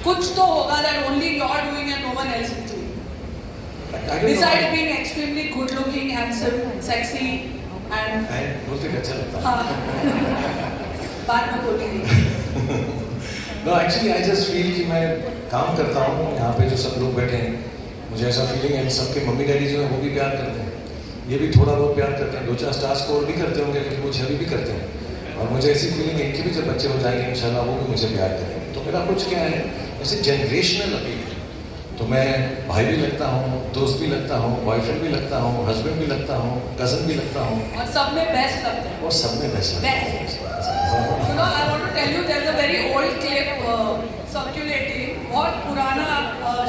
कुछ तो होगा that only you're doing and no one else is doing. Besides being extremely good looking, handsome, sexy and बोलते भी अच्छा लगता है. बाद में बोलेंगे. No, actually I just feel कि मैं काम करता हूँ यहाँ पे जो सब लोग बैठे हैं, मुझे ऐसा फीलिंग है सबके मम्मी डैडी जो है वो भी प्यार करते हैं, ये भी थोड़ा बहुत प्यार करते हैं, 2-4 स्टार्स को और भी करते होंगे लेकिन मुझे अभी भी करते हैं. और मुझे ऐसी फीलिंग है इनके भी जब बच्चे हो जाएंगे इंशाल्लाह वो भी मुझे प्यार करेंगे. तो मेरा कुछ क्या है ऐसे जनरेशनल अपील है. तो मैं भाई भी लगता हूँ, दोस्त भी लगता हूँ, बॉयफ्रेंड भी लगता हूँ, हस्बैंड भी लगता हूँ, कज़न भी लगता हूँ और सब में बेस्ट लगता है. और सब में बेस्ट लगता है. You know, I want to tell you there's a very old clip circulating. बहुत पुराना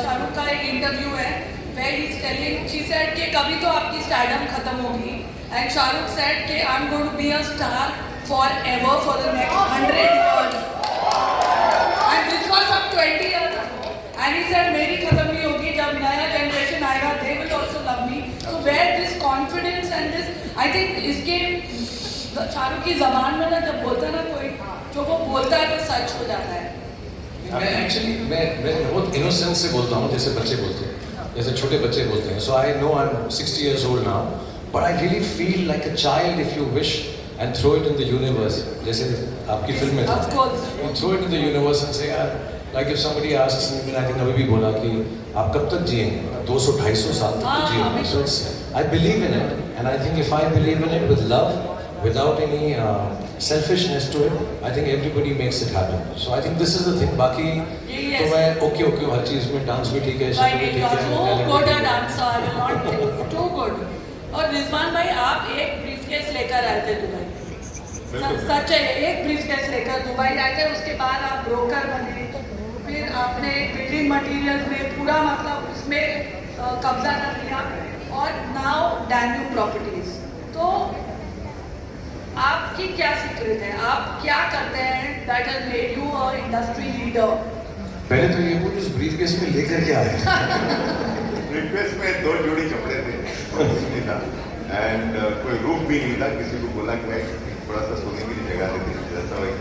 शाहरुख का एक इंटरव्यू है where he's telling, she said कि कभी तो आपकी स्टारडम खत्म होगी and शाहरुख said कि I'm going to be a star forever for the next 100 years. And this was up 20 years ago. And he said मेरी खत्म नहीं होगी, जब नया generation आएगा they will also love me. So where this confidence and this, I think इसके शाहरुख की ज़बान में ना जब बोलता है ना कोई, जो वो बोलता है तो सच हो जाता है. मैं एक्चुअली मैं बहुत इनोसेंस से बोलता हूँ, जैसे बच्चे बोलते हैं, जैसे छोटे बच्चे बोलते हैं. So I know I am 60 years old now, but I really feel like a child if you wish and throw it in the universe. जैसे आपकी फिल्म में था, you throw it in the universe and say यार, like if somebody asks me, I think अभी भी बोला कि आप कब तक जिएंगे, 200-250 साल तक जिएंगे. So it's, I believe in it and I think if I believe in it with love, without any selfishness to it, I think everybody makes it happen. So I think this is the thing. बाकी तो मैं okay हर चीज़ में dance भी ठीक है, शक्ल भी ठीक है. So good a dancer, not too good. और रिजवान भाई आप एक ब्रीफकेस लेकर आए थे दुबई. सच है, एक ब्रीफकेस लेकर दुबई आए थे, उसके बाद आप ब्रोकर बने, फिर आपने बिल्डिंग मटेरियल्स में पूरा मतलब उसमें कब्जा कर लिया और नाउ डैन्यूब प्रॉपर्टीज. तो आपकी क्या सीक्रेट है, आप क्या करते हैं that has made you a industry leader? पहले तो ये बोल उस ब्रीफकेस में लेकर के आए. ब्रीफकेस में 2 जोड़ी कपड़े थे, कुछ नहीं था एंड कोई रूम भी नहीं था. किसी को बोला कि थोड़ा सा सोने के लिए जगह दे दीजिए, ऐसा वही.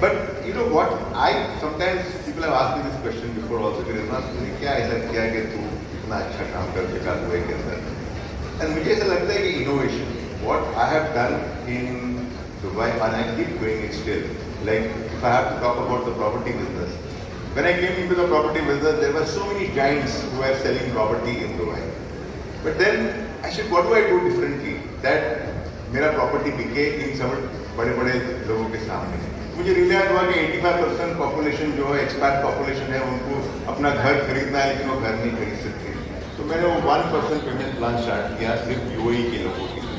But you know what, I sometimes people have asked me this question before also कि रिजवान तूने क्या ऐसा किया कि तू इतना अच्छा काम कर सका दुबई के अंदर. एंड मुझे ऐसा लगता है कि innovation, what I have done in Dubai, and I keep doing it still. Like if I have to talk about the property business, when I came into the property business, there were so many giants who were selling property in Dubai. But then I said, what do I do differently that मेरा property बिके इन सब बड़े-बड़े लोगों के सामने. मुझे realise हुआ कि 85% पॉपुलेशन जो है एक्सपैट पॉपुलेशन है, उनको अपना घर खरीदना है लेकिन वो घर नहीं खरीद सकते. तो मैंने वो 1% पेमेंट प्लान स्टार्ट किया सिर्फ UAE के लोगों के लिए.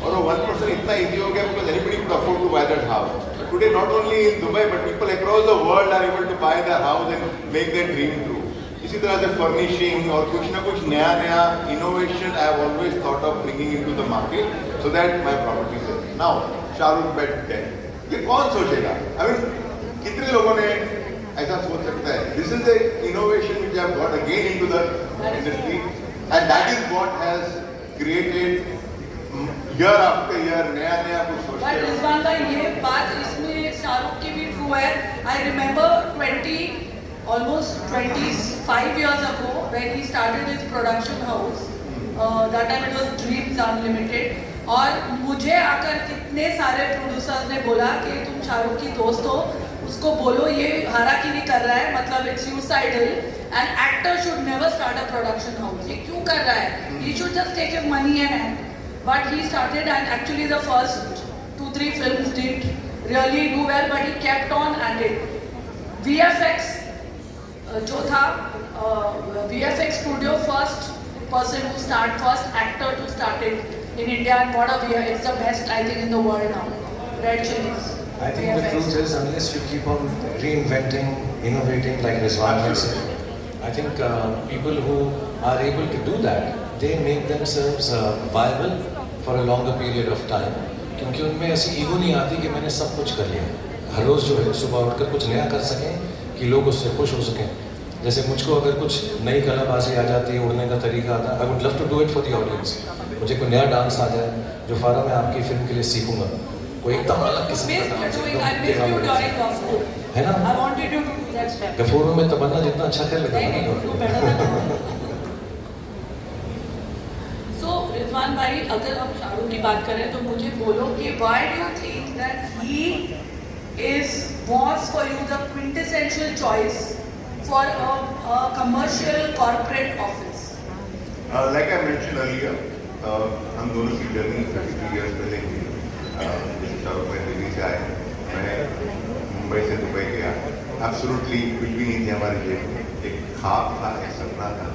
और वो 1% इतना ईजी हो गया because anybody could afford to buy that house. But today not only in Dubai but people across the world are able to buy their house and make their dream true. इसी तरह से furnishing और कुछ ना कुछ नया innovation I have always thought of bringing into the market so that my property sell. Now Shahrukh bet 10. ये कौन सोचेगा? I mean कितने लोगों ने ऐसा सोच सकता है? This is the innovation which I have got again into the industry and that is what has created year after year नया कुछ सोचते हैं. बट रिजवान भाई ये बात इसमें शाहरुख की भी ट्रू है. I remember almost 25 years ago when he started his production house. That time it was Dreams Unlimited. और मुझे आकर कितने सारे प्रोड्यूसर्स ने बोला कि तुम शाहरुख की दोस्त हो, उसको बोलो ये हाराकीरी कर रहा है, मतलब it's suicidal and actor should never start a production house. ये क्यों कर रहा है? He should just take his money and act. But he started and actually the first 2-3 films did really do well, but he kept on at it. VFX जो था VFX studio first person to start, first actor to start it in India, and what a VFX, it's the best I think in the world now. Red Chillies. I think VFX. The truth is unless you keep on reinventing, innovating like Rizwan said, I think people who are able to do that, they make themselves viable for a longer period of time. क्योंकि उनमें ऐसी ego नहीं आती कि मैंने सब कुछ कर लिया. हर रोज़ जो है सुबह उठकर कुछ नया कर सकें कि लोग उससे खुश हो सकें. जैसे मुझको अगर कुछ नई कलाबाजी आ जाती है, उड़ने का तरीका आता है, I would love to do it for the audience. मुझे कोई नया डांस आ जाए जो फारा मैं आपकी फिल्म के लिए सीखूंगा, कोई एकदम अलग किस्म का डांस है ना. I wanted you to do that step. Ghafoor में तमन्ना जितना अच्छा कर लेता नहीं, था वो better than So, रिजवान भाई, अगर हम शाहरुख की बात करें तो मुझे बोलो कि why do you think that he was for you the quintessential choice for a commercial corporate office? Like I mentioned earlier, हम दोनों की जर्नी 33 इयर्स पहले की। जैसे शाहरुख भाई दिल्ली से आए, मैं मुंबई से दुबई गया। एब्सोल्युटली कुछ भी नहीं थी हमारी जेब में, एक ख्वाब था, एक सपना था,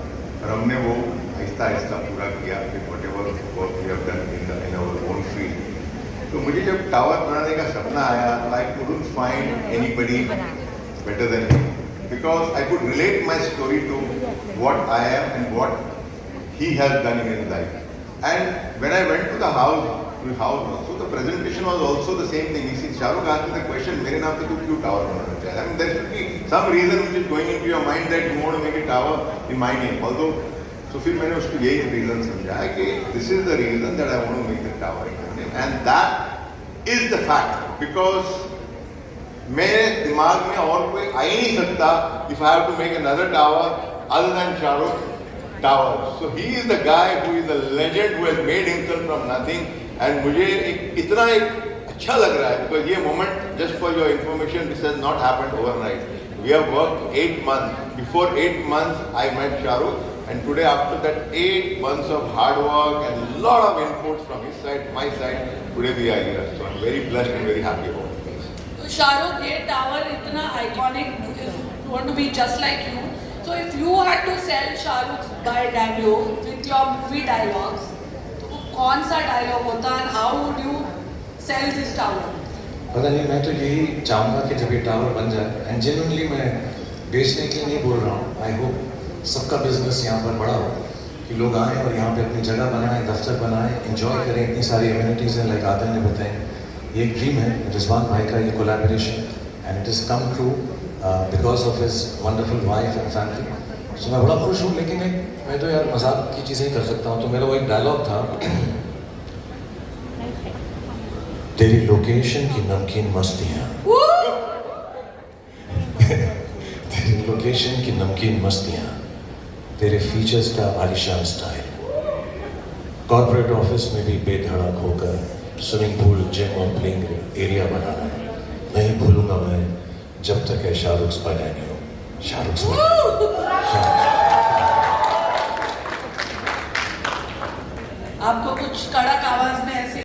और हमने वो आहिस्ता आहिस्ता पूरा किया with whatever work we have done in our own field. तो मुझे जब टावर बनाने का सपना आया, I couldn't find anybody better than him, because I could relate my story to what I am and what he has done in his life. And when I went to the house also, the presentation was also the same thing. He said, Shahrukh asked me the question, मेरे नाम पे तू क्यों tower बनाना चाहता है? I mean, there should be some reason which is going into your mind that you want to make a tower in my name. Although, so फिर मैंने उसको यही reason समझाया कि this is the reason that I want to make the tower in your name, and that is the fact, because मेरे दिमाग में और कोई आ ही नहीं सकता if I have to make another tower other than Shahrukh Tower. So he is the guy who is a legend who has made himself from nothing, and मुझे इतना अच्छा लग रहा है because ये moment, just for your information, this has not happened overnight. We have worked 8 months. Before 8 months, I met Shahrukh, and today after that 8 months of hard work and a lot of inputs from his side, my side, today we are here. So I'm very blessed and very happy about it. तो शाहरुख, ये tower इतना iconic, want to be just like you. So if you had to sell Shahrukh by dialogue with your movie dialogues, तो वो कौन सा dialogue होता and how would you sell this tower? पता नहीं, मैं तो यही चाहूँगा कि जब ये टावर बन जाए, एंड जेन्युइनली मैं बेचने के लिए नहीं बोल रहा हूँ, आई होप सबका बिजनेस यहाँ पर बड़ा हो, कि लोग आएँ और यहाँ पे अपनी जगह बनाएं, दफ्तर बनाएं, एंजॉय करें, इतनी सारी एमिनिटीज़ हैं, लाइक आदर ने बताएं। ये एक ड्रीम है रिजवान भाई का, ये collaboration, and it is come true because of his wonderful wife and family. So मैं बड़ा खुश हूँ, लेकिन मैं तो यार मजाक की चीज़ें ही कर सकता हूँ। तो मेरा वो एक डायलॉग था, तेरी लोकेशन की नमकीन मस्तियाँ, तेरी लोकेशन की नमकीन मस्तियाँ, तेरे फीचर्स का आलिशान स्टाइल, कॉर्पोरेट ऑफिस में भी बेधड़क होकर स्विमिंग पूल, जिम और प्लेइंग एरिया बनाना नहीं भूलूंगा मैं जब तक है शाहरुख बयानी हो। शाहरुख आपको कुछ कड़क आवाज में ऐसे